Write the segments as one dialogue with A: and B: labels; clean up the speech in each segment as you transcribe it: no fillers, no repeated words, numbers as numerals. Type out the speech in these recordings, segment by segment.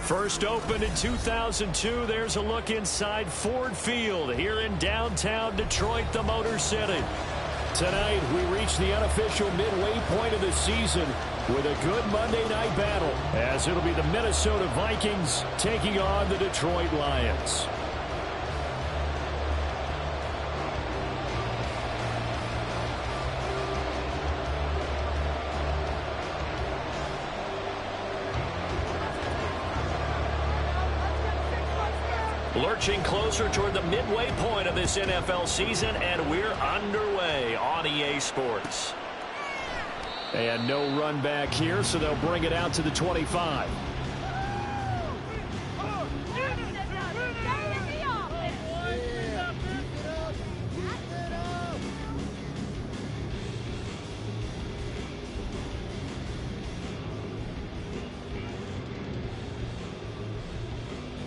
A: First opened in 2002, there's a look inside Ford Field here in downtown Detroit, the Motor City. Tonight, we reach the unofficial midway point of the season with a good Monday night battle, as it'll be the Minnesota Vikings taking on the Detroit Lions. Lurching closer toward the midway point of this NFL season, and we're underway on EA Sports. And no run back here, so they'll bring it out to the 25.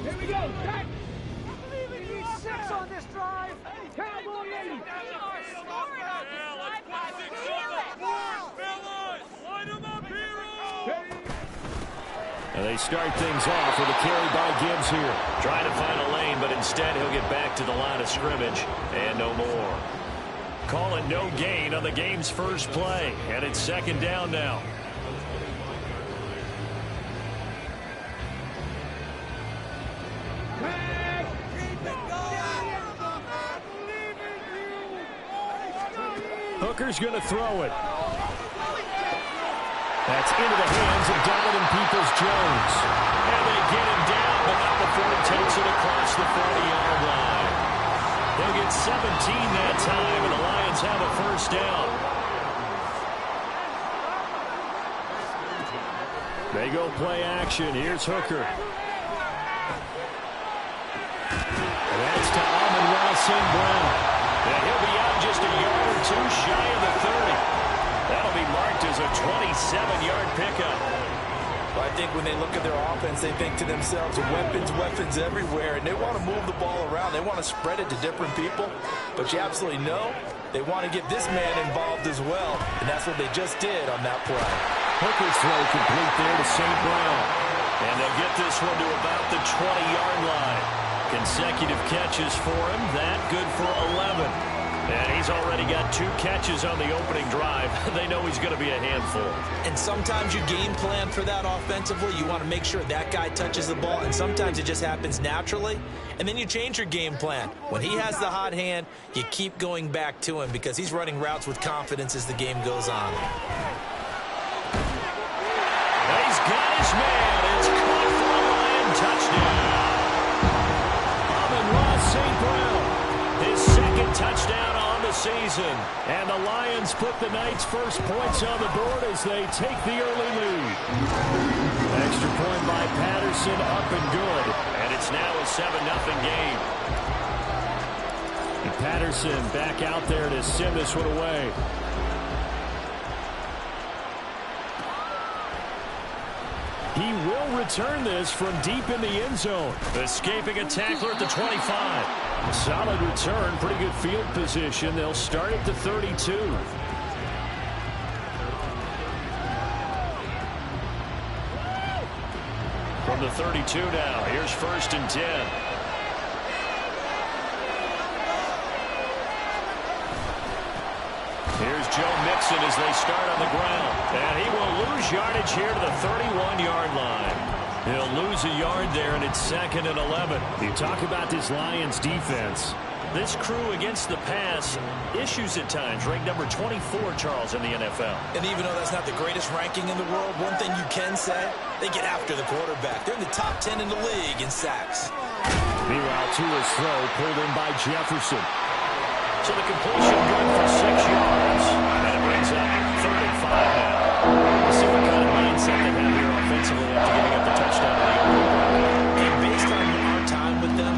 B: Here we go, back! Six on this drive. Cowboy 80.
A: And they start things off with a carry by Gibbs here. Trying to find a lane, but instead he'll get back to the line of scrimmage and no more. Call it no gain on the game's first play, and it's second down now. Hooker's going to throw it. That's into the hands of Donovan Peoples-Jones. And they get him down, but not before he takes it across the 40-yard line. They'll get 17 that time, and the Lions have a first down. They go play action. Here's Hooker. And that's to Amon-Ra St. Brown. And he'll be out just a yard or two shy of the 30. That'll be marked as a 27-yard pickup.
C: Well, I think when they look at their offense, they think to themselves, weapons everywhere, and they want to move the ball around. They want to spread it to different people. But you absolutely know they want to get this man involved as well, and that's what they just did on that play.
A: Hooker's throw complete there to St. Brown. And they'll get this one to about the 20-yard line. Consecutive catches for him. That good for 11. And he's already got 2 catches on the opening drive. They know he's going to be a handful.
C: And sometimes you game plan for that offensively. You want to make sure that guy touches the ball, and sometimes it just happens naturally. And then you change your game plan. When he has the hot hand, you keep going back to him because he's running routes with confidence as the game goes on.
A: He's got his man. It's caught for a Lion touchdown. Amon-Ra St. Brown, his second touchdown on the season. And the Lions put the night's first points on the board as they take the early lead. Extra point by Patterson, up and good. And it's now a 7-0 game. And Patterson back out there to send this one away. He will return this from deep in the end zone. Escaping a tackler at the 25. Solid return, pretty good field position. They'll start at the 32. From the 32 now, here's 1st and 10. Here's Joe Mixon as they start on the ground. And he will lose yardage here to the 31-yard line. He'll lose a yard there, and it's 2nd and 11. You talk about this Lions defense. This crew against the pass, issues at times, ranked number 24, Charles, in the NFL.
C: And even though that's not the greatest ranking in the world, one thing you can say, they get after the quarterback. They're in the top 10 in the league in sacks.
A: Meanwhile, Tua's throw pulled in by Jefferson. So the completion good for 6 yards. And it brings up 3rd and 5 now. We'll see what kind of mindset they have here offensively after giving up the touchdown to the opening drive.
C: And based on our time with them,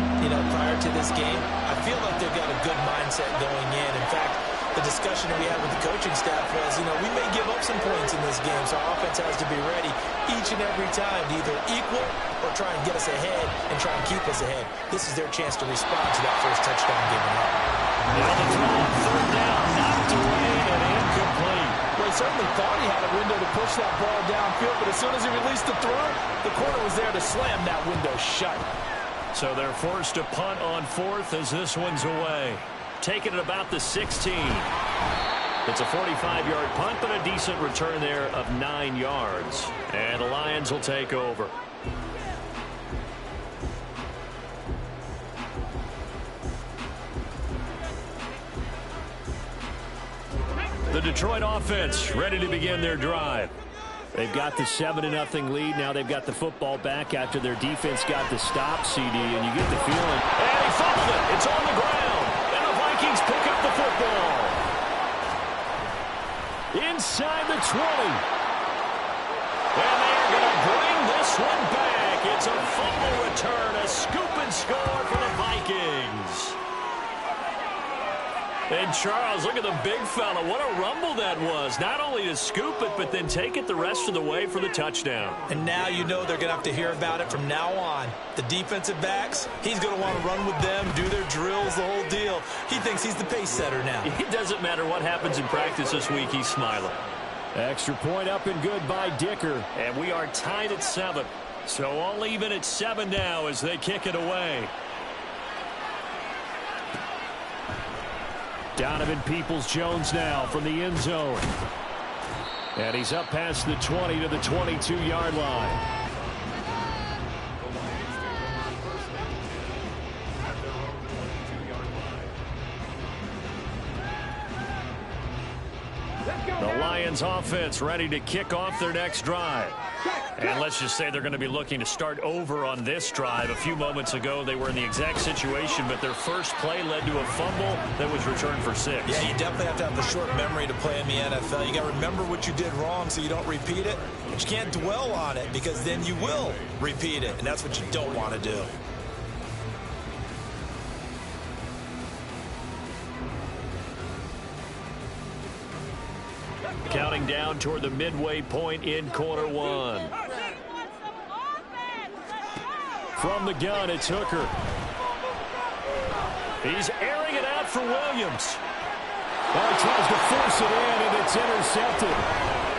C: prior to this game, I feel like they've got a good mindset going in. In fact, the discussion that we had with the coaching staff was, we may give up some points in this game, so our offense has to be ready each and every time to either equal or try and get us ahead and try and keep us ahead. This is their chance to respond to that first touchdown given up.
A: Now the throw on 3rd down, knocked away and incomplete.
D: Well, he certainly thought he had a window to push that ball downfield, but as soon as he released the throw, the corner was there to slam that window shut.
A: So they're forced to punt on 4th as this one's away. Taking it about the 16. It's a 45-yard punt, but a decent return there of 9 yards. And the Lions will take over. The Detroit offense ready to begin their drive. They've got the 7-0 lead. Now they've got the football back after their defense got the stop, CD, and you get the feeling. And he fumbled it. It's on the ground. And the Vikings pick up the football. Inside the 20. And they're going to bring this one back. It's a fumble return, a scoop and score for the Vikings. And Charles, look at the big fella. What a rumble that was. Not only to scoop it, but then take it the rest of the way for the touchdown.
C: And now they're going to have to hear about it from now on. The defensive backs, he's going to want to run with them, do their drills, the whole deal. He thinks he's the pace setter now.
A: It doesn't matter what happens in practice this week. He's smiling. Extra point up and good by Dicker. And we are tied at 7. So all even at 7 now as they kick it away. Donovan Peoples-Jones now from the end zone. And he's up past the 20 to the 22-yard line. The Lions offense ready to kick off their next drive. And let's just say they're going to be looking to start over on this drive. A few moments ago, they were in the exact situation, but their first play led to a fumble that was returned for 6.
C: Yeah, you definitely have to have the short memory to play in the NFL. You got to remember what you did wrong so you don't repeat it. But you can't dwell on it because then you will repeat it, and that's what you don't want to do.
A: Counting down toward the midway point in quarter 1. From the gun, it's Hooker. He's airing it out for Williams. Well, he tries to force it in, and it's intercepted.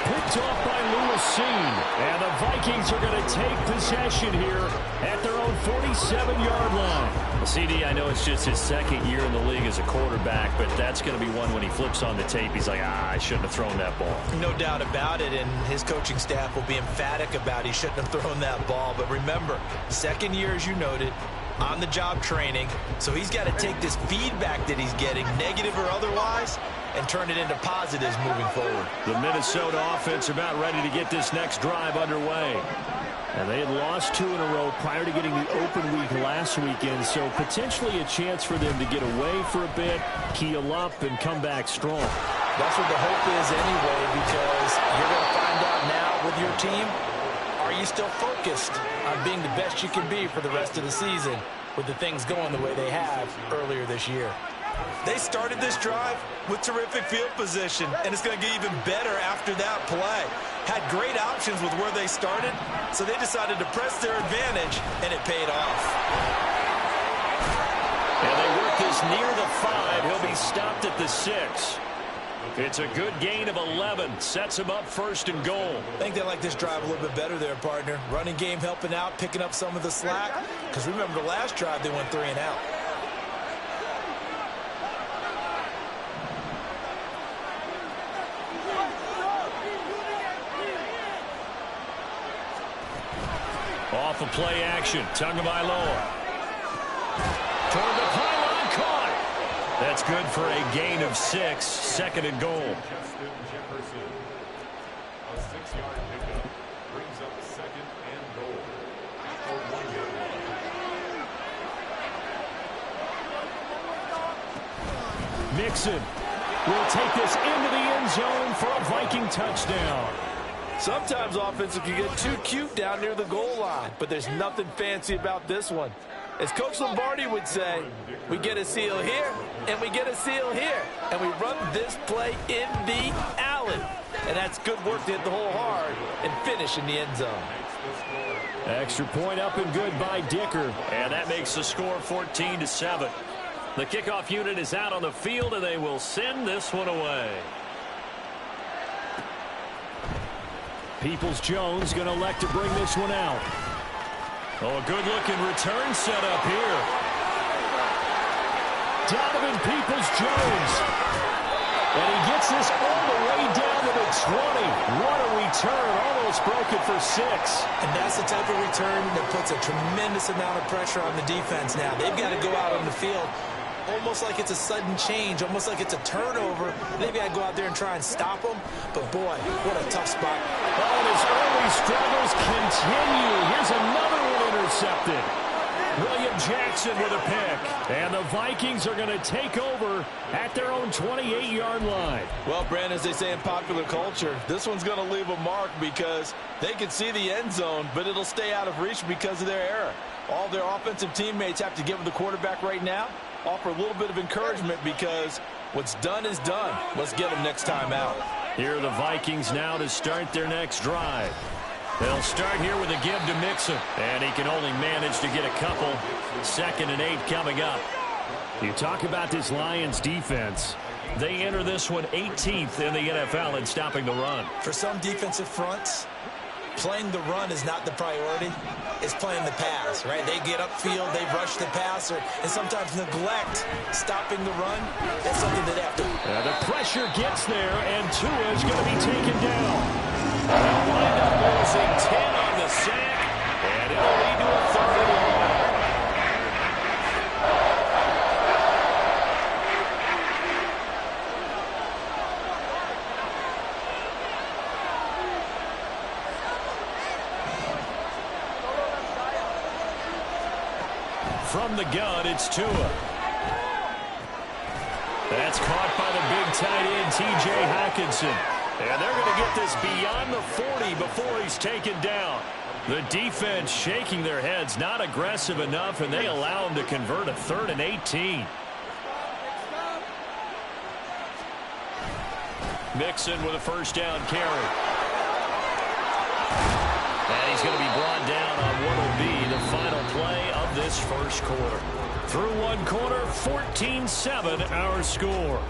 A: Picked off by Lewis. And the Vikings are going to take possession here at their own 47-yard line. CD, I know it's just his second year in the league as a quarterback, but that's going to be one when he flips on the tape. He's like, I shouldn't have thrown that ball.
C: No doubt about it, and his coaching staff will be emphatic about he shouldn't have thrown that ball. But remember, second year, as you noted, on-the-job training, so he's got to take this feedback that he's getting, negative or otherwise, and turn it into positives moving forward.
A: The Minnesota offense about ready to get this next drive underway. And they had lost 2 in a row prior to getting the open week last weekend, so potentially a chance for them to get away for a bit, keel up, and come back strong.
C: That's what the hope is anyway, because you're going to find out now with your team, are you still focused on being the best you can be for the rest of the season with the things going the way they have earlier this year? They started this drive with terrific field position, and it's going to get even better after that play. Had great options with where they started, so they decided to press their advantage, and it paid off.
A: And they work this near the 5. He'll be stopped at the 6. It's a good gain of 11. Sets him up first and goal.
C: I think they like this drive a little bit better there, partner. Running game helping out, picking up some of the slack. Because remember the last drive, they went 3 and out.
A: Off of play action. Tagovailoa. Toward the pylon, caught. That's good for a gain of 6. Second and goal.
E: A 6-yard pickup brings up second and goal.
A: Mixon will take this into the end zone for a Viking touchdown.
D: Sometimes offenses can get too cute down near the goal line, but there's nothing fancy about this one. As Coach Lombardi would say, we get a seal here, and we get a seal here, and we run this play in the alley. And that's good work to hit the hole hard and finish in the end zone.
A: Extra point up and good by Dicker. And that makes the score 14-7. The kickoff unit is out on the field, and they will send this one away. Peoples-Jones going to elect to bring this one out. Oh, a good-looking return set up here. Donovan Peoples-Jones. And he gets this all the way down to the 20. What a return. Almost broken for 6.
C: And that's the type of return that puts a tremendous amount of pressure on the defense now. They've got to go out on the field almost like it's a sudden change, almost like it's a turnover. They've got to go out there and try and stop them. But, boy, what a tough spot.
A: Oh, and his early struggles continue. Here's another one intercepted. William Jackson with a pick. And the Vikings are going to take over at their own 28-yard line.
D: Well, Brandon, as they say in popular culture, this one's going to leave a mark because they can see the end zone, but it'll stay out of reach because of their error. All their offensive teammates have to give the quarterback right now, offer a little bit of encouragement because what's done is done. Let's get them next time out.
A: Here are the Vikings now to start their next drive. They'll start here with a give to Mixon, and he can only manage to get a couple. 2nd and 8 coming up. You talk about this Lions defense. They enter this one 18th in the NFL in stopping the run.
C: For some defensive fronts, playing the run is not the priority. It's playing the pass, right? They get upfield, they rush the passer, and sometimes neglect stopping the run. That's something that they have to.
A: The pressure gets there, and Tua is going to be taken down. They'll wind up losing 10 on the sack, and it'll lead to a 3rd and long. From the gun, it's Tua. That's caught by the big tight end, T.J. Hockenson. And they're going to get this beyond the 40 before he's taken down. The defense shaking their heads, not aggressive enough, and they allow him to convert a 3rd and 18. Mixon with a 1st down carry. And he's going to be brought down on what will be the final play of this 1st quarter. Through 1 quarter, 14-7 our score.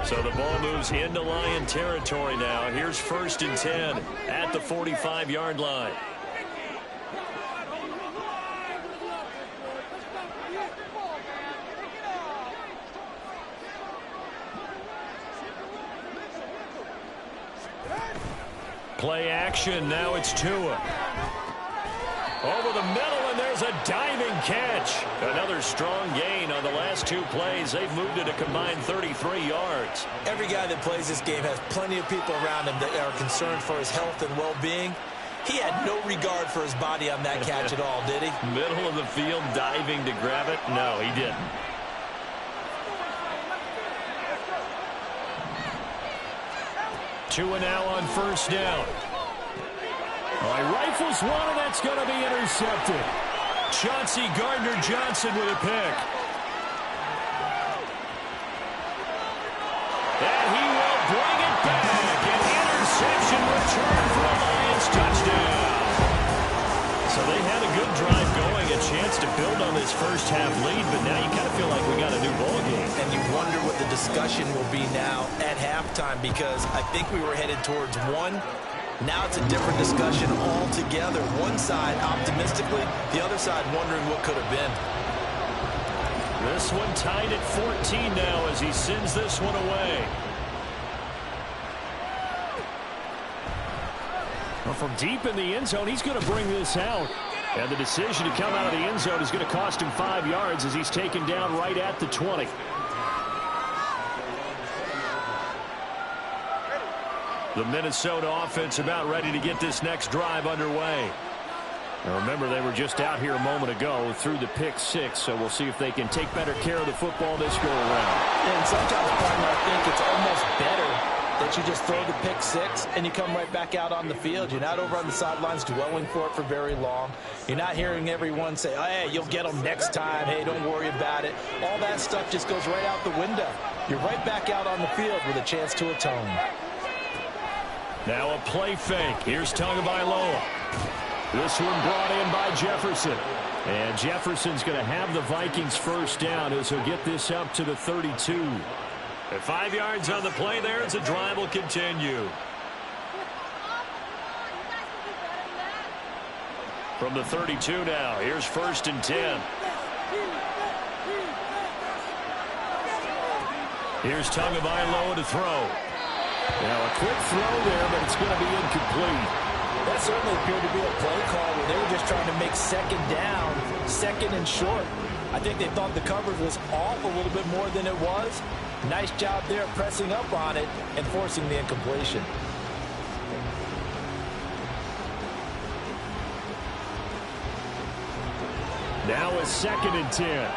A: So the ball moves into Lion territory now. Here's 1st and 10 at the 45-yard line. Play action. Now it's Tua. Over the middle, and there's a diving catch. Another strong gain on the last 2 plays. They've moved it a combined 33 yards.
C: Every guy that plays this game has plenty of people around him that are concerned for his health and well-being. He had no regard for his body on that catch at all, did he?
A: Middle of the field, diving to grab it. No, he didn't. Tua now on 1st down. All right, rifles one, and that's going to be intercepted. Chauncey Gardner-Johnson with a pick. And he will bring it back. An interception return for a Lions touchdown. So they had a good drive going, a chance to build on this 1st half lead, but now you kind of feel like we got a new ball game.
C: And you wonder what the discussion will be now at halftime, because I think we were headed towards 1. Now it's a different discussion altogether. One side optimistically, the other side wondering what could have been.
A: This one tied at 14 now as he sends this one away. Well, from deep in the end zone, he's going to bring this out. And the decision to come out of the end zone is going to cost him 5 yards as he's taken down right at the 20. The Minnesota offense about ready to get this next drive underway. Now remember, they were just out here a moment ago through the pick 6, so we'll see if they can take better care of the football this go around.
C: And sometimes, partner, I think it's almost better that you just throw the pick 6 and you come right back out on the field. You're not over on the sidelines dwelling for it for very long. You're not hearing everyone say, oh, hey, you'll get them next time. Hey, don't worry about it. All that stuff just goes right out the window. You're right back out on the field with a chance to atone.
A: Now a play fake. Here's Tagovailoa. This one brought in by Jefferson. And Jefferson's going to have the Vikings first down as he'll get this up to the 32. At 5 yards on the play there as the drive will continue. From the 32 now, here's 1st and 10. Here's Tagovailoa to throw. Now a quick throw there, but it's going to be incomplete.
C: That certainly appeared to be a play call where they were just trying to make 2nd down, 2nd and short. I think they thought the coverage was off a little bit more than it was. Nice job there pressing up on it and forcing the incompletion.
A: Now a 2nd and 10.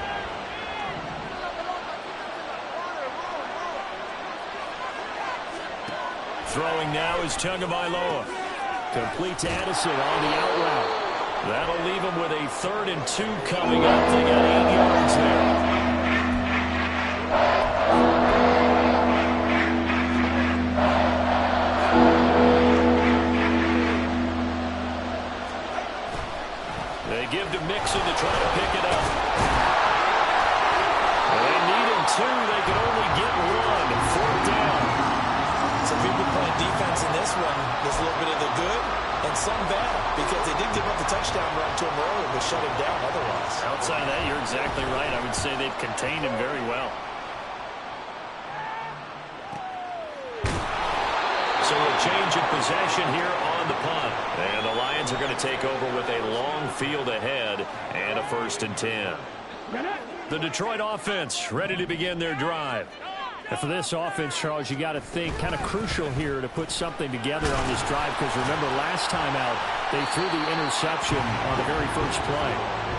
A: Throwing now is Tagovailoa. Complete to Addison on the out route. That'll leave him with a 3rd and 2 coming up. They got 8 yards there. They give to Mixon to try to pick it up. They need him 2. They can only get 1. 4th down.
C: Some people playing defense in this one. There's a little bit of the good and some bad because they did give up the touchdown run to him earlier but shut him down otherwise.
A: Outside of that, you're exactly right. I would say they've contained him very well. So a change of possession here on the punt. And the Lions are going to take over with a long field ahead and a 1st and 10. The Detroit offense ready to begin their drive. And for this offense, Charles, you got to think kind of crucial here to put something together on this drive because remember last time out they threw the interception on the very first play.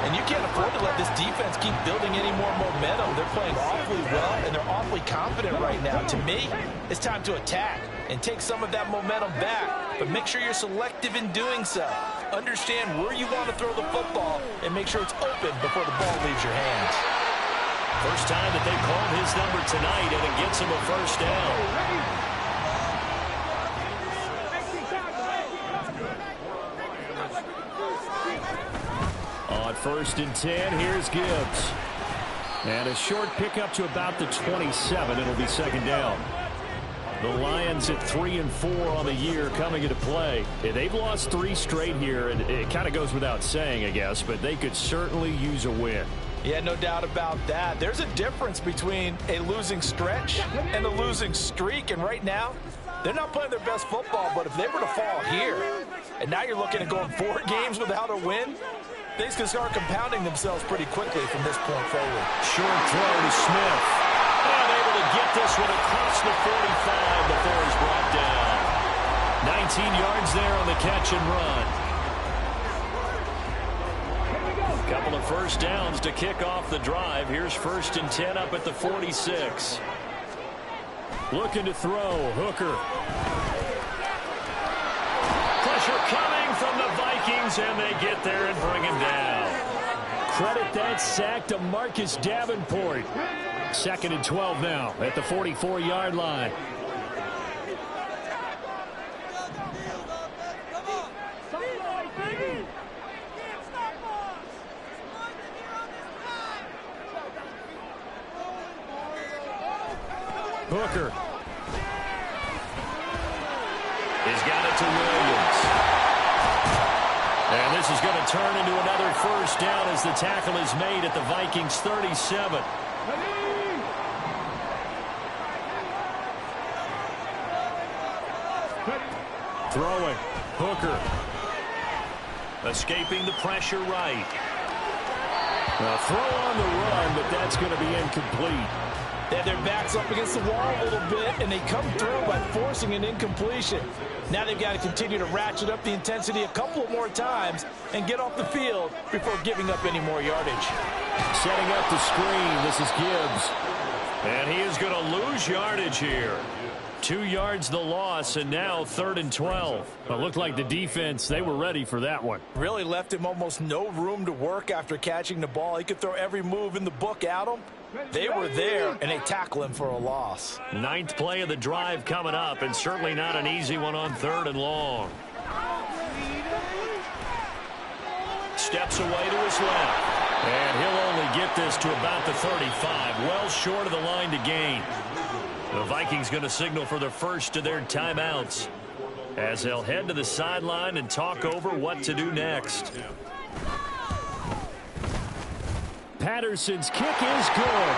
C: And you can't afford to let this defense keep building any more momentum. They're playing awfully well and they're awfully confident right now. To me, it's time to attack and take some of that momentum back. But make sure you're selective in doing so. Understand where you want to throw the football and make sure it's open before the ball leaves your hands.
A: First time that they called his number tonight, and it gets him a 1st down. On 1st and 10, here's Gibbs. And a short pickup to about the 27. It'll be 2nd down. The Lions at 3 and 4 on the year coming into play. They've lost 3 straight here, and it kind of goes without saying, I guess, but they could certainly use a win.
C: Yeah, no doubt about that. There's a difference between a losing stretch and a losing streak. And right now, they're not playing their best football. But if they were to fall here, and now you're looking at going 4 games without a win, things can start compounding themselves pretty quickly from this point forward.
A: Short throw to Smith. And able to get this one across the 45 before he's brought down. 19 yards there on the catch and run. Couple of 1st downs to kick off the drive. Here's 1st and 10 up at the 46. Looking to throw. Hooker. Pressure coming from the Vikings, and they get there and bring him down. Credit that sack to Marcus Davenport. 2nd and 12 now at the 44-yard line. Hooker. He's got it to Williams. And this is going to turn into another 1st down as the tackle is made at the Vikings 37. Throwing. Hooker. Escaping the pressure right. A throw on the run, but that's going to be incomplete.
C: They had their backs up against the wall a little bit, and they come through by forcing an incompletion. Now they've got to continue to ratchet up the intensity a couple more times and get off the field before giving up any more yardage.
A: Setting up the screen, this is Gibbs. And he is going to lose yardage here. 2 yards the loss, and now 3rd and 12. It looked like the defense, they were ready for that one.
C: Really left him almost no room to work after catching the ball. He could throw every move in the book at him. They were there, and they tackle him for a loss.
A: 9th play of the drive coming up, and certainly not an easy one on 3rd and long. Steps away to his left. And he'll only get this to about the 35, well short of the line to gain. The Vikings going to signal for the first of their timeouts as they'll head to the sideline and talk over what to do next. Patterson's kick is good.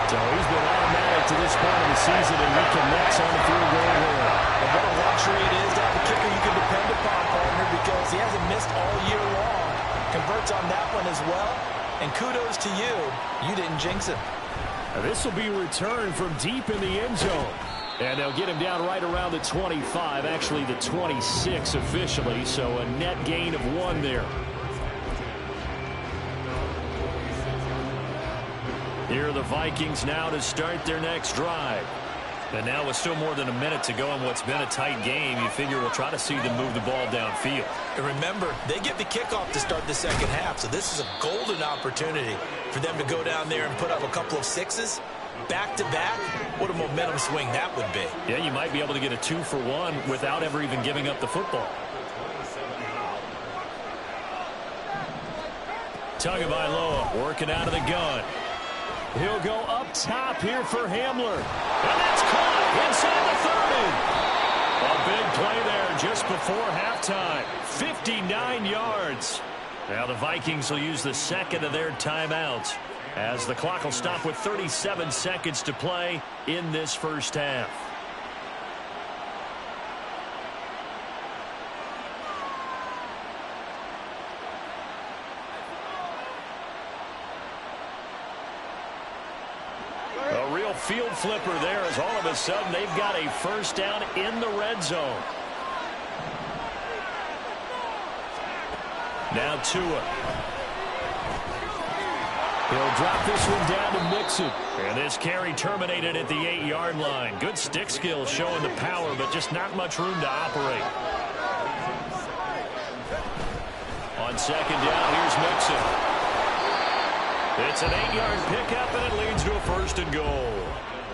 A: So he's been automatic to this point of the season and reconnects on the field goal line.
C: And what a luxury it is to have a kicker you can depend upon, partner, because he hasn't missed all year long. Converts on that one as well. And kudos to you. You didn't jinx him.
A: This will be returned from deep in the end zone. And they'll get him down right around the 25, actually the 26 officially, so a net gain of 1 there. Here are the Vikings now to start their next drive. And now with still more than a minute to go in what's been a tight game, you figure we'll try to see them move the ball downfield.
C: And remember, they get the kickoff to start the second half, so this is a golden opportunity for them to go down there and put up a couple of 6s. Back-to-back, what a momentum swing that would be.
A: Yeah, you might be able to get a 2-for-1 without ever even giving up the football. Tagovailoa working out of the gun. He'll go up top here for Hamler. And that's caught inside the 30. A big play there just before halftime. 59 yards. Now the Vikings will use the second of their timeouts as the clock will stop with 37 seconds to play in this first half. A real field flipper there as all of a sudden they've got a first down in the red zone. Now Tua. He'll drop this one down to Mixon. And this carry terminated at the 8-yard line. Good stick skills showing the power, but just not much room to operate. On second down, here's Mixon. It's an 8-yard pickup, and it leads to a 1st and goal.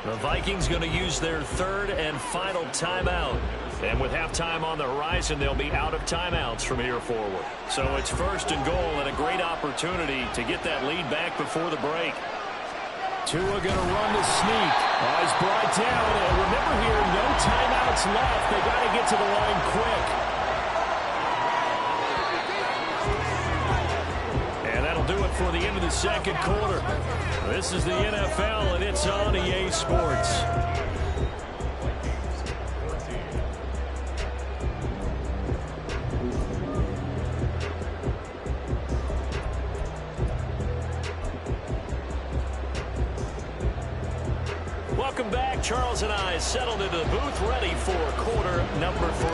A: The Vikings going to use their 3rd and final timeout. And with halftime on the horizon, they'll be out of timeouts from here forward. So it's 1st and goal and a great opportunity to get that lead back before the break. Tua going to run the sneak. He's brought down. And remember here, no timeouts left. They got to get to the line quick. And that'll do it for the end of the second quarter. This is the NFL, and it's on EA Sports. Welcome back. Charles and I settled into the booth, ready for quarter number 3.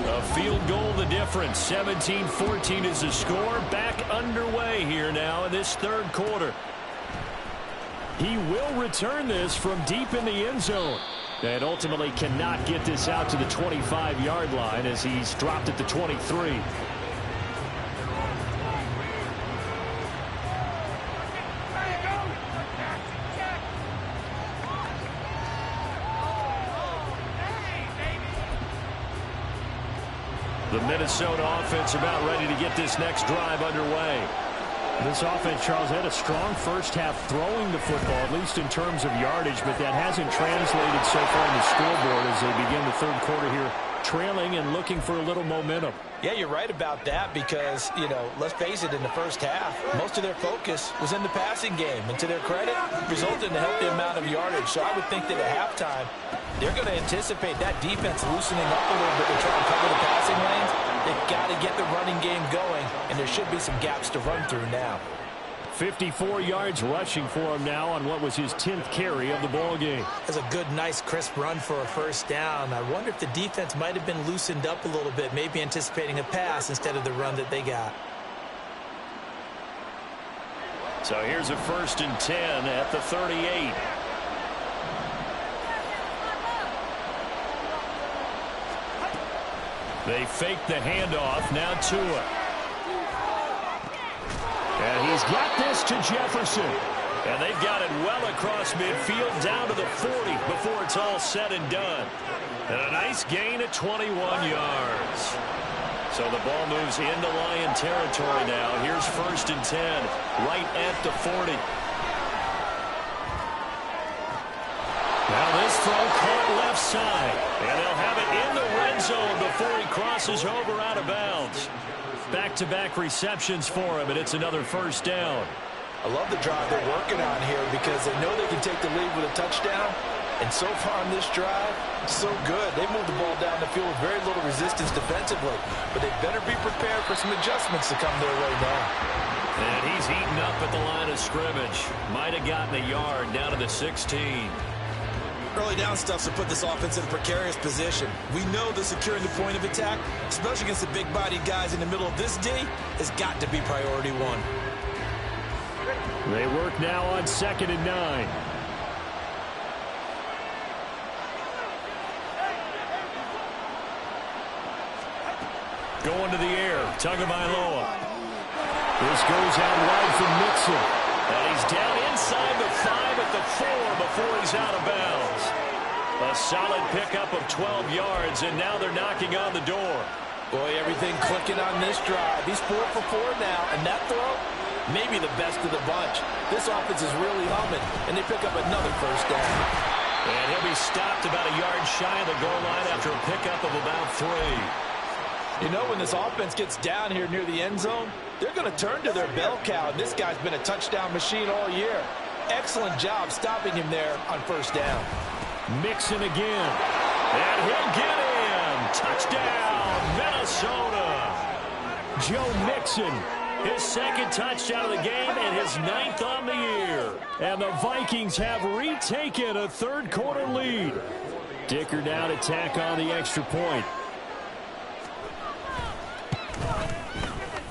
A: A field goal the difference. 17-14 is the score. Back underway here now in this 3rd quarter. He will return this from deep in the end zone. And ultimately cannot get this out to the 25-yard line as he's dropped at the 23. The Minnesota offense about ready to get this next drive underway. This offense, Charles, had a strong first half throwing the football, at least in terms of yardage, but that hasn't translated so far on the scoreboard as they begin the 3rd quarter here, trailing and looking for a little momentum.
C: Yeah, you're right about that because, you know, let's face it, in the first half, most of their focus was in the passing game. And to their credit, resulted in a healthy amount of yardage. So I would think that at halftime, they're going to anticipate that defense loosening up a little bit to try and cover the passing lanes. They've got to get the running game going, and there should be some gaps to run through now.
A: 54 yards rushing for him now on what was his 10th carry of the ball game.
C: That's a good, nice, crisp run for a first down. I wonder if the defense might have been loosened up a little bit, maybe anticipating a pass instead of the run that they got.
A: So here's a 1st and 10 at the 38. They fake the handoff. Now Tua. And he's got this to Jefferson. And they've got it well across midfield down to the 40 before it's all said and done. And a nice gain of 21 yards. So the ball moves into Lion territory now. Here's 1st and 10 right at the 40. Now this throw caught left side. And they'll have it in the red zone before he crosses over out of bounds. Back-to-back receptions for him, and it's another 1st down.
D: I love the drive they're working on here because they know they can take the lead with a touchdown. And so far on this drive, so good. They moved the ball down the field with very little resistance defensively. But they better be prepared for some adjustments to come their way now.
A: And he's heating up at the line of scrimmage. Might have gotten a yard down to the 16.
C: Early down stuffs will put this offense in a precarious position. We know that securing the point of attack, especially against the big-bodied guys in the middle of this D, has got to be priority one.
A: They work now on 2nd and 9. Going to the air, Tagovailoa. This goes out wide for Mixon. And he's down inside the 5 at the 4 before he's out of bounds. A solid pickup of 12 yards, and now they're knocking on the door.
D: Boy, everything clicking on this drive. He's 4 for 4 now, and that throw, maybe the best of the bunch. This offense is really humming, and they pick up another 1st down.
A: And he'll be stopped about a yard shy of the goal line after a pickup of about 3.
D: You know, when this offense gets down here near the end zone, they're going to turn to their bell cow, and this guy's been a touchdown machine all year. Excellent job stopping him there on 1st down.
A: Mixon again. And he'll get in. Touchdown, Minnesota. Joe Mixon, his 2nd touchdown of the game and his 9th on the year. And the Vikings have retaken a 3rd quarter lead. Dicker now to tack on the extra point.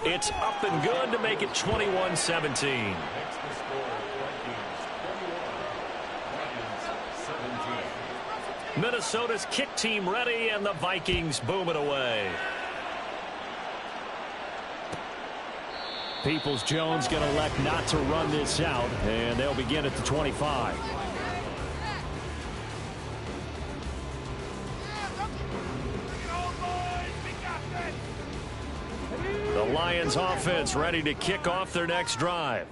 A: It's up and good to make it 21-17. Minnesota's kick team ready, and the Vikings boom it away. Peoples-Jones going to elect not to run this out, and they'll begin at the 25. The Lions offense ready to kick off their next drive.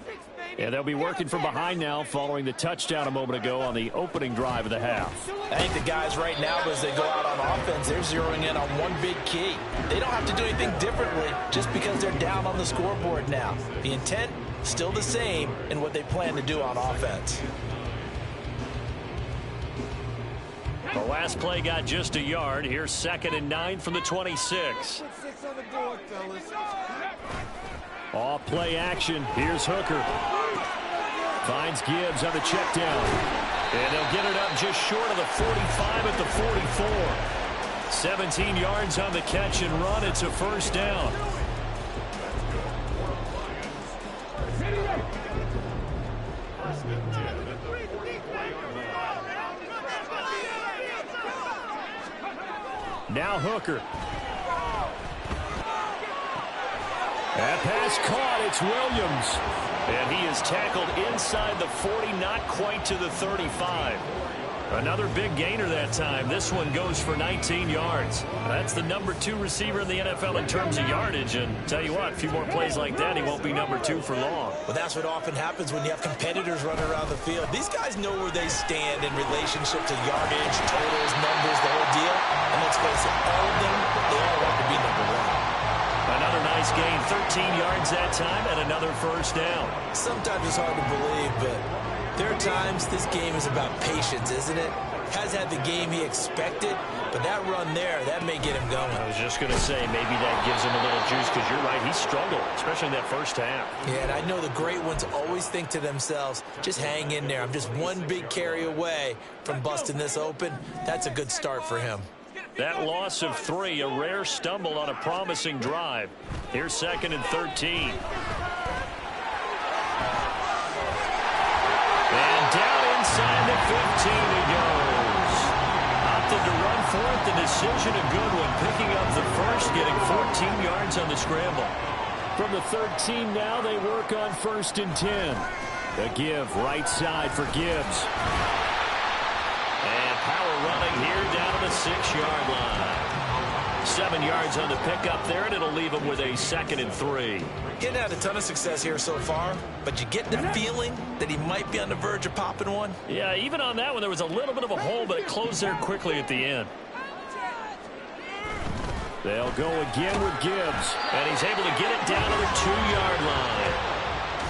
A: And they'll be working from behind now following the touchdown a moment ago on the opening drive of the half.
C: I think the guys right now, as they go out on offense, they're zeroing in on one big key. They don't have to do anything differently just because they're down on the scoreboard now. The intent, still the same in what they plan to do on offense.
A: The last play got just a yard. Here's 2nd and 9 from the 26. Off play action. Here's Hooker. Finds Gibbs on the check down. And they'll get it up just short of the 45 at the 44. 17 yards on the catch and run. It's a 1st down. Now Hooker. That pass caught. It's Williams. And he is tackled inside the 40, not quite to the 35. Another big gainer that time. This one goes for 19 yards. That's the number 2 receiver in the NFL in terms of yardage. And tell you what, a few more plays like that, he won't be number 2 for long.
C: Well, that's what often happens when you have competitors running around the field. These guys know where they stand in relationship to yardage, totals, numbers, the whole deal. And let's face it, all of them, they all want to be number 1.
A: Another nice gain, 13 yards that time, and another 1st down.
C: Sometimes it's hard to believe, but there are times this game is about patience, isn't it? has had the game he expected, but that run there, that may get him going.
A: I was just going to say, maybe that gives him a little juice, because you're right, he struggled, especially in that first half.
C: Yeah, and I know the great ones always think to themselves, just hang in there. I'm just one big carry away from busting this open. That's a good start for him.
A: That loss of 3, a rare stumble on a promising drive. Here's 2nd and 13. And down inside the 15 he goes. Opted to run for it. The decision a good one. Picking up the first, getting 14 yards on the scramble. From the 13 now, they work on 1st and 10. The give right side for Gibbs. And power running here down to the 6-yard line. 7 yards on the pickup there, and it'll leave him with a 2nd and 3.
C: Getting had a ton of success here so far, but you get the feeling that he might be on the verge of popping one.
A: Yeah, even on that one, there was a little bit of a hole, but it closed there quickly at the end. They'll go again with Gibbs, and he's able to get it down to the 2-yard line.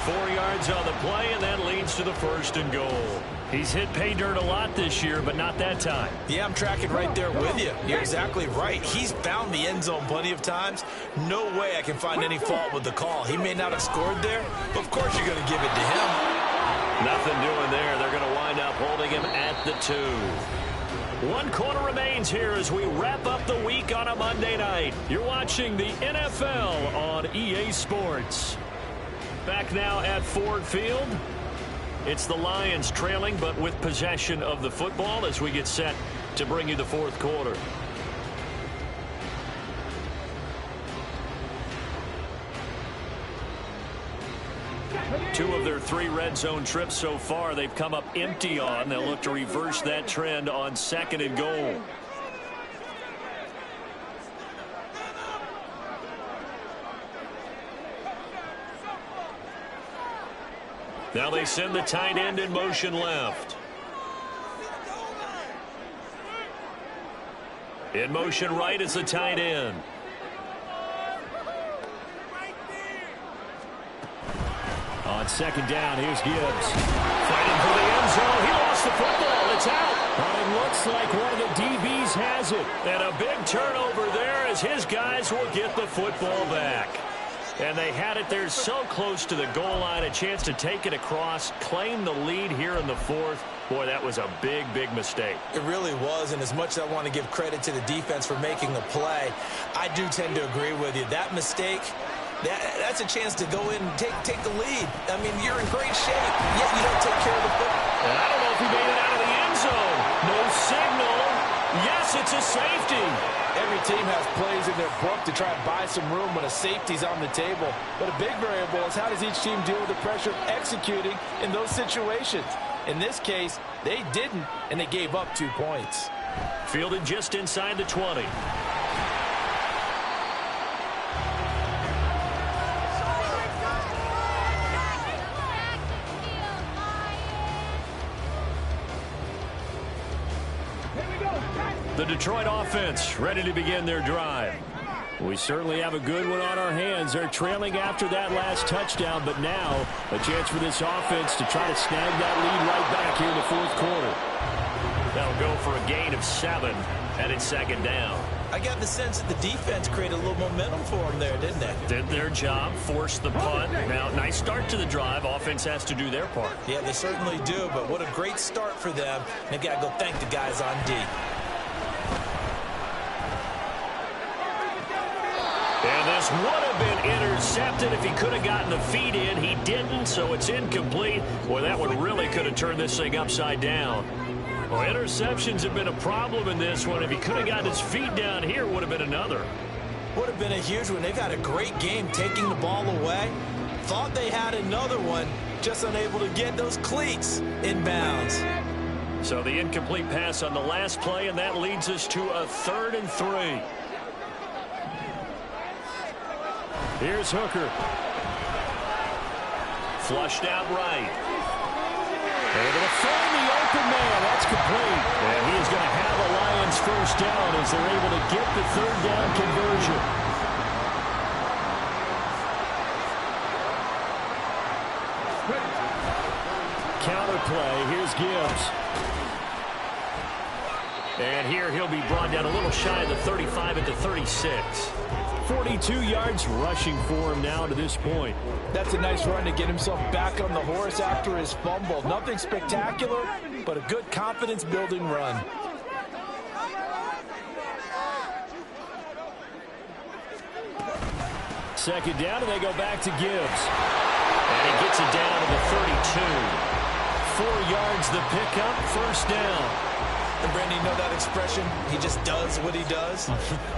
A: 4 yards on the play, and that leads to the 1st and goal. He's hit pay dirt a lot this year, but not that time.
C: Yeah, I'm tracking right there with you. You're exactly right. He's found the end zone plenty of times. No way I can find any fault with the call. He may not have scored there, but of course you're going to give it to him.
A: Nothing doing there. They're going to wind up holding him at the 2. 1 quarter remains here as we wrap up the week on a Monday night. You're watching the NFL on EA Sports. Back now at Ford Field. It's the Lions trailing, but with possession of the football as we get set to bring you the 4th quarter. Two of their 3 red zone trips so far, they've come up empty on. They'll look to reverse that trend on 2nd and goal. Now they send the tight end in motion left. In motion right is the tight end. On 2nd down, here's Gibbs. Fighting for the end zone. He lost the football. It's out. But it looks like one of the DBs has it. And a big turnover there as his guys will get the football back. And they had it there so close to the goal line, a chance to take it across, claim the lead here in the 4th. Boy, that was a big, big mistake.
C: It really was, and as much as I want to give credit to the defense for making the play, I do tend to agree with you. That mistake, that's a chance to go in and take the lead. I mean, you're in great shape, yet you don't take care of the football.
A: And I don't know if he made it out of the end zone. No signal. Yes, it's a safety.
D: Every team has plays in their book to try and buy some room when a safety's on the table. But a big variable is how does each team deal with the pressure of executing in those situations. In this case, they didn't, and they gave up 2 points.
A: Fielded just inside the 20. The Detroit offense ready to begin their drive. We certainly have a good one on our hands. They're trailing after that last touchdown, but now a chance for this offense to try to snag that lead right back here in the 4th quarter. That'll go for a gain of 7, and it's 2nd down.
C: I got the sense that the defense created a little momentum for them there, didn't they?
A: Did their job, forced the punt. Now, nice start to the drive. Offense has to do their part.
C: Yeah, they certainly do, but what a great start for them. They've got to go thank the guys on D.
A: And this would have been intercepted if he could have gotten the feet in. He didn't, so it's incomplete. Boy, that one really could have turned this thing upside down. Well, interceptions have been a problem in this one. If he could have gotten his feet down here, it would have been another.
C: Would have been a huge one. They've had a great game taking the ball away. Thought they had another one, just unable to get those cleats in bounds.
A: So the incomplete pass on the last play, and that leads us to a 3rd and 3. Here's Hooker. Flushed out right. Able to find the open man. That's complete. And he's going to have a Lions 1st down as they're able to get the 3rd down conversion. Counter play. Here's Gibbs. And here he'll be brought down a little shy of the 35 at the 36. 42 yards rushing for him now to this point.
D: That's a nice run to get himself back on the horse after his fumble. Nothing spectacular, but a good confidence-building run.
A: Second down, and they go back to Gibbs. And he gets it down to the 32. 4 yards the pickup, first down.
C: And Brandon, you know that expression? He just does what he does.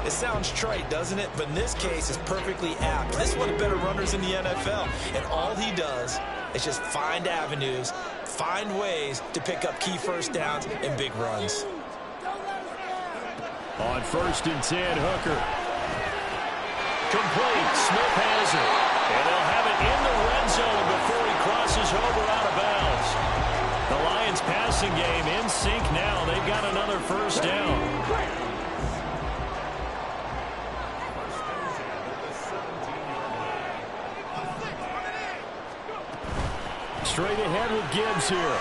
C: It sounds trite, doesn't it? But in this case, it's perfectly apt. This is one of the better runners in the NFL. And all he does is just find avenues, find ways to pick up key first downs and big runs.
A: On 1st and 10, Hooker. Complete. Smith has it. And they'll have it in the red zone before he crosses over out of bounds. The Lions passing game in sync now. They've got another first down. Straight ahead with Gibbs here.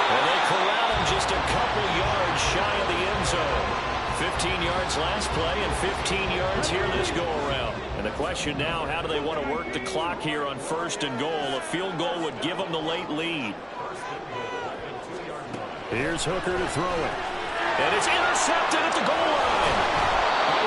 A: And they corral him just a couple yards shy of the end zone. 15 yards last play and 15 yards here this go-around. And the question now, how do they want to work the clock here on 1st and goal? A field goal would give them the late lead. Here's Hooker to throw it. And it's intercepted at the goal line.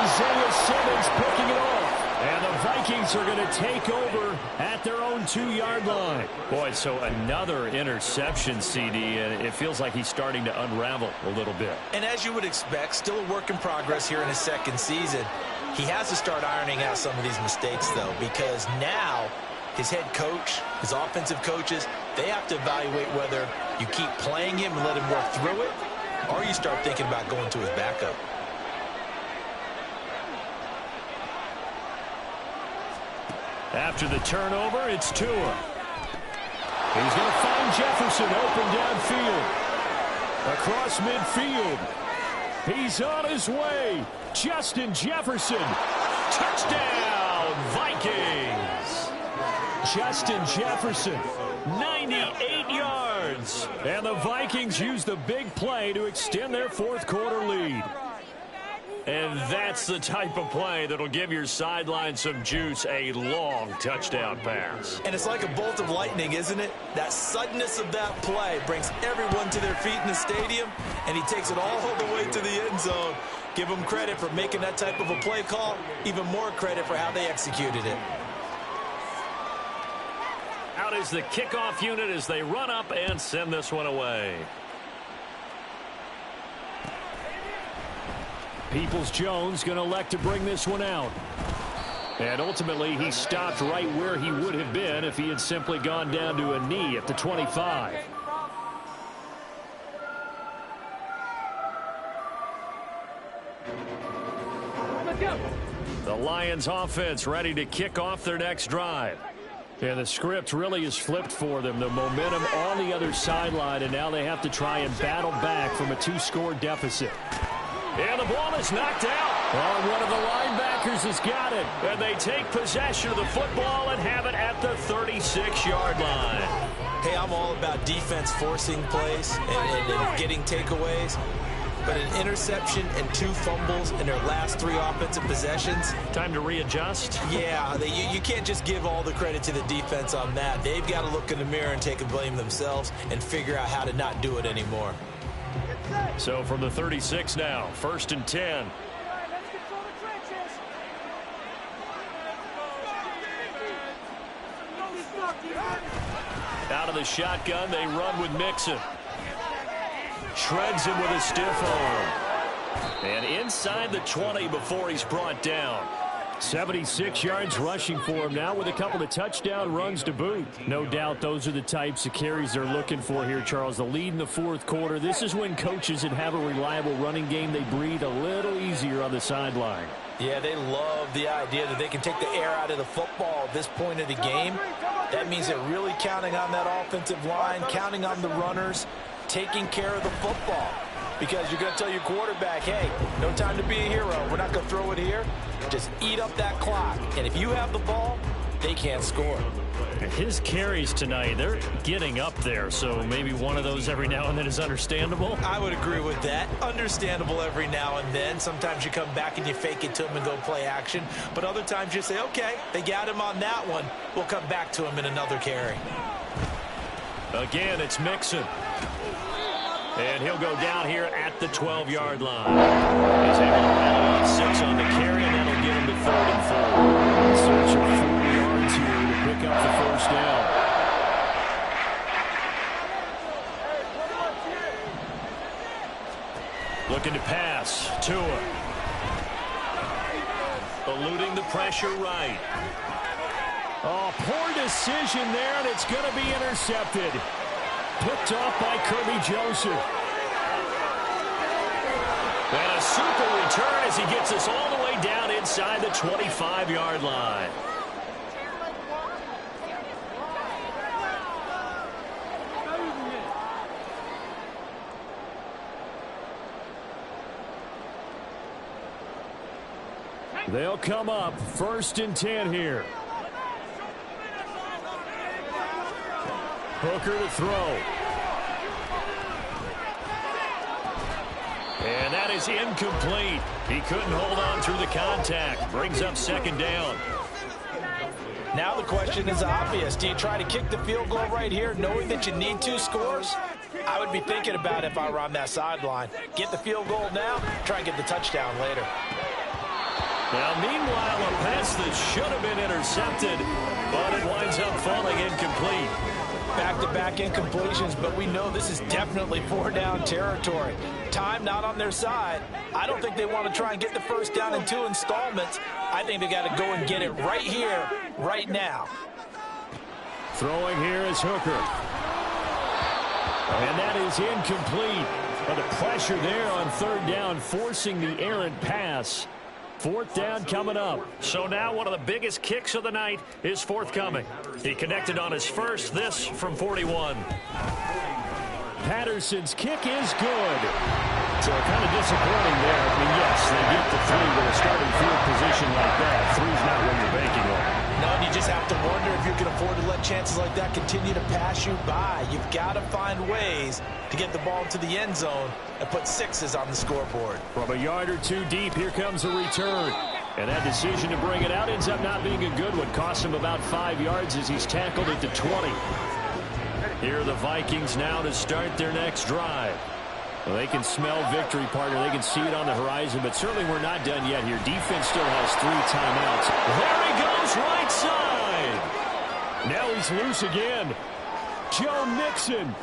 A: Isaiah Simmons picking it off. And the Vikings are going to take over at their own 2-yard line. Boy, so another interception, CD, and it feels like he's starting to unravel a little bit.
C: And as you would expect, still a work in progress here in his second season. He has to start ironing out some of these mistakes, though, because now his head coach, his offensive coaches, they have to evaluate whether you keep playing him and let him work through it, or you start thinking about going to his backup.
A: After the turnover, it's Tua. He's going to find Jefferson open downfield. Across midfield. He's on his way. Justin Jefferson. Touchdown, Vikings. Justin Jefferson, 98 yards. And the Vikings use the big play to extend their fourth quarter lead. And that's the type of play that'll give your sideline some juice, a long touchdown pass.
C: And it's like a bolt of lightning, isn't it? That suddenness of that play brings everyone to their feet in the stadium, and he takes it all the way to the end zone. Give him credit for making that type of a play call, even more credit for how they executed it.
A: Out is the kickoff unit as they run up and send this one away. Peoples-Jones going to elect to bring this one out. And ultimately, he stopped right where he would have been if he had simply gone down to a knee at the 25. The Lions offense ready to kick off their next drive. And the script really is flipped for them. The momentum on the other sideline, and now they have to try and battle back from a 2-score deficit. And the ball is knocked out. Oh, one of the linebackers has got it. And they take possession of the football and have it at the 36-yard line.
C: Hey, I'm all about defense forcing plays and getting takeaways. But an interception and 2 fumbles in their last 3 offensive possessions.
A: Time to readjust?
C: Yeah, you can't just give all the credit to the defense on that. They've got to look in the mirror and take the blame themselves and figure out how to not do it anymore.
A: So from the 36 now, 1st and 10. Out of the shotgun, they run with Mixon. Shreds him with a stiff arm. And inside the 20 before he's brought down. 76 yards rushing for him now with a couple of touchdown runs to boot. No doubt those are the types of carries they're looking for here, Charles. The lead in the fourth quarter. This is when coaches that have a reliable running game, they breathe a little easier on the sideline.
C: Yeah, they love the idea that they can take the air out of the football at this point of the game. That means they're really counting on that offensive line, counting on the runners, taking care of the football. Because you're going to tell your quarterback, hey, no time to be a hero. We're not going to throw it here. Just eat up that clock. And if you have the ball, they can't score.
A: His carries tonight, they're getting up there, so maybe one of those every now and then is understandable.
C: I would agree with that. Understandable every now and then. Sometimes you come back and you fake it to him and go play action. But other times you say, okay, they got him on that one. We'll come back to him in another carry.
A: Again, it's Mixon. And he'll go down here at the 12-yard line. He's able to rattle off 6 on the carry, and that'll get him to 3rd and 4. Search of 4 yards here to pick up the first down. Looking to pass. Tua. Eluding the pressure right. Oh, poor decision there, and it's going to be intercepted. Picked off by Kirby Joseph. And a super return as he gets us all the way down inside the 25-yard line. They'll come up 1st and 10 here. Hooker to throw. And that is incomplete. He couldn't hold on through the contact. Brings up 2nd down.
C: Now the question is obvious. Do you try to kick the field goal right here knowing that you need 2 scores? I would be thinking about it if I were on that sideline. Get the field goal now, try and get the touchdown later.
A: Now, meanwhile, a pass that should have been intercepted, but it winds up falling incomplete.
C: Back-to-back incompletions, but we know this is definitely 4-down territory. Time not on their side. I don't think they want to try and get the first down in 2 installments. I think they got to go and get it right here, right now.
A: Throwing here is Hooker. And that is incomplete. But the pressure there on 3rd down, forcing the errant pass. 4th down coming up. So now one of the biggest kicks of the night is forthcoming. He connected on his first, this from 41. Patterson's kick is good. So kind of disappointing there. I mean, yes, they get the 3 with a starting field position like that. 3's not what you're banking on.
C: No, and you just have to wonder if you can afford to let chances like that continue to pass you by. You've got to find ways to get the ball to the end zone and put 6s on the scoreboard.
A: From a yard or 2 deep, here comes a return. And that decision to bring it out ends up not being a good one. Cost him about 5 yards as he's tackled at the 20. Here are the Vikings now to start their next drive. Well, they can smell victory, partner. They can see it on the horizon, but certainly we're not done yet here. Defense still has 3 timeouts. There he goes, right side. Now he's loose again. Joe Mixon.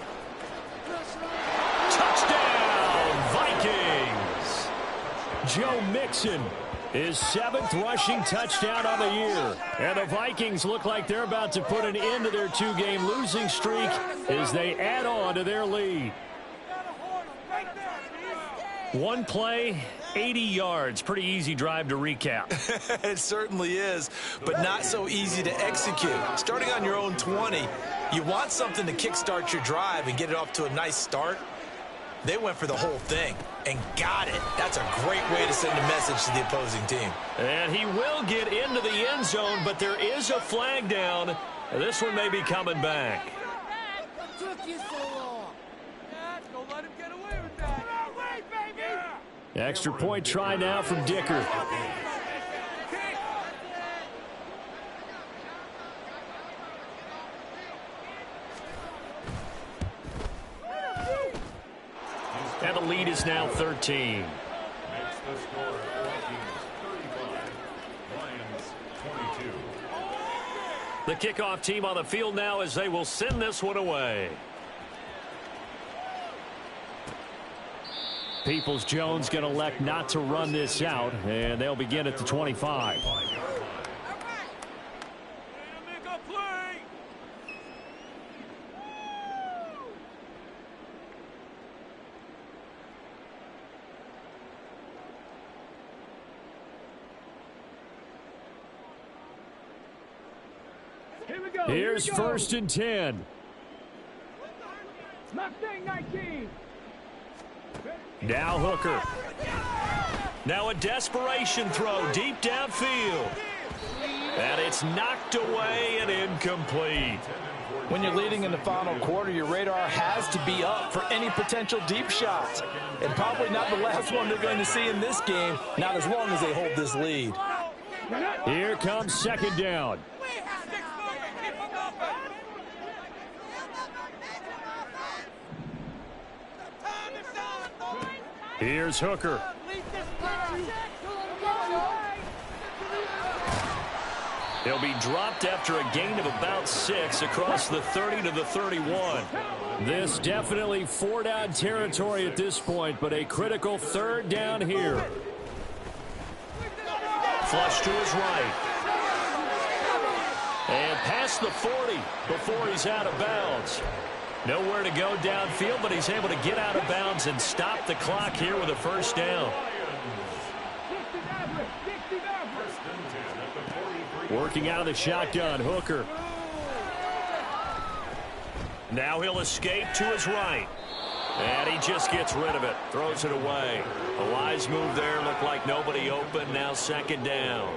A: Touchdown, Vikings. Joe Mixon, his 7th rushing touchdown on the year. And the Vikings look like they're about to put an end to their 2-game losing streak as they add on to their lead. 1 play, 80 yards. Pretty easy drive to recap.
C: It certainly is, but not so easy to execute. Starting on your own 20, you want something to kickstart your drive and get it off to a nice start. They went for the whole thing and got it. That's a great way to send a message to the opposing team.
A: And he will get into the end zone, but there is a flag down. This one may be coming back.
B: Took you so long. Don't let him get away with that. Baby.
A: Extra point try now from Dicker. And the lead is now 13.
E: Makes the score Vikings 35, Lions 22.
A: The kickoff team on the field now as they will send this one away. Peoples-Jones going to elect not to run this out, and they'll begin at the 25. Here's 1st and 10.
B: Mustang 19.
A: Now Hooker. Now a desperation throw deep downfield. And it's knocked away and incomplete.
D: When you're leading in the final quarter, your radar has to be up for any potential deep shots. And probably not the last one they're going to see in this game, not as long as they hold this lead.
A: Here comes second down. Here's Hooker. He'll be dropped after a gain of about 6 across the 30 to the 31. This definitely 4-down territory at this point, but a critical third down here. Flush to his right. And past the 40 before he's out of bounds. Nowhere to go downfield, but he's able to get out of bounds and stop the clock here with a first down. Working out of the shotgun, Hooker. Now he'll escape to his right. And he just gets rid of it. Throws it away. A wise move there. Looked like nobody open. Now second down.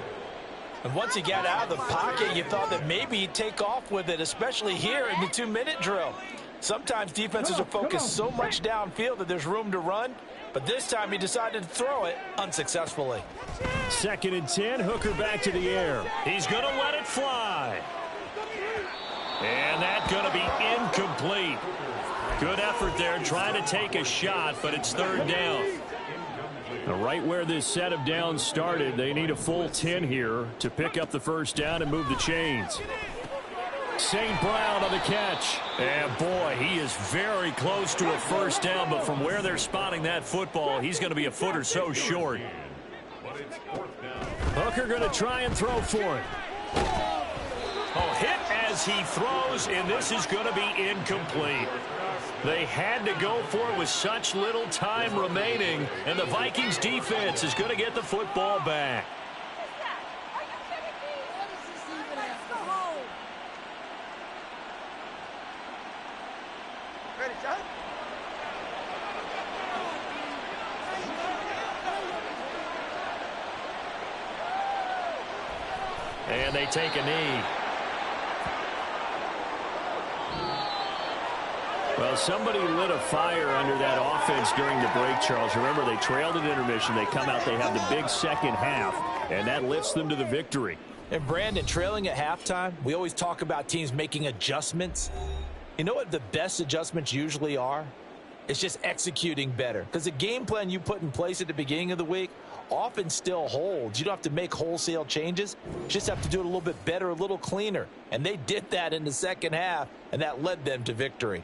D: And once he got out of the pocket, you thought that maybe he'd take off with it, especially here in the 2-minute drill. Sometimes defenses are focused so much downfield that there's room to run. But this time he decided to throw it unsuccessfully.
A: Second and 10. Hooker back to the air. He's going to let it fly. And that's going to be incomplete. Good effort there trying to take a shot, but it's third down. Now, right where this set of downs started, they need a full 10 here to pick up the first down and move the chains. St. Brown on the catch. And, boy, he is very close to a first down, but from where they're spotting that football, he's going to be a foot or so short. Hooker going to try and throw for it. Oh, hit as he throws, and this is going to be incomplete. They had to go for it with such little time remaining, and the Vikings defense is going to get the football back. And they take a knee. Well, somebody lit a fire under that offense during the break, Charles. Remember, they trailed at intermission. They come out, they have the big second half, and that lifts them to the victory.
D: And, Brandon, trailing at halftime, we always talk about teams making adjustments. You know what the best adjustments usually are? It's just executing better. Because the game plan you put in place at the beginning of the week often still holds. You don't have to make wholesale changes. You just have to do it a little bit better, a little cleaner. And they did that in the second half, and that led them to victory.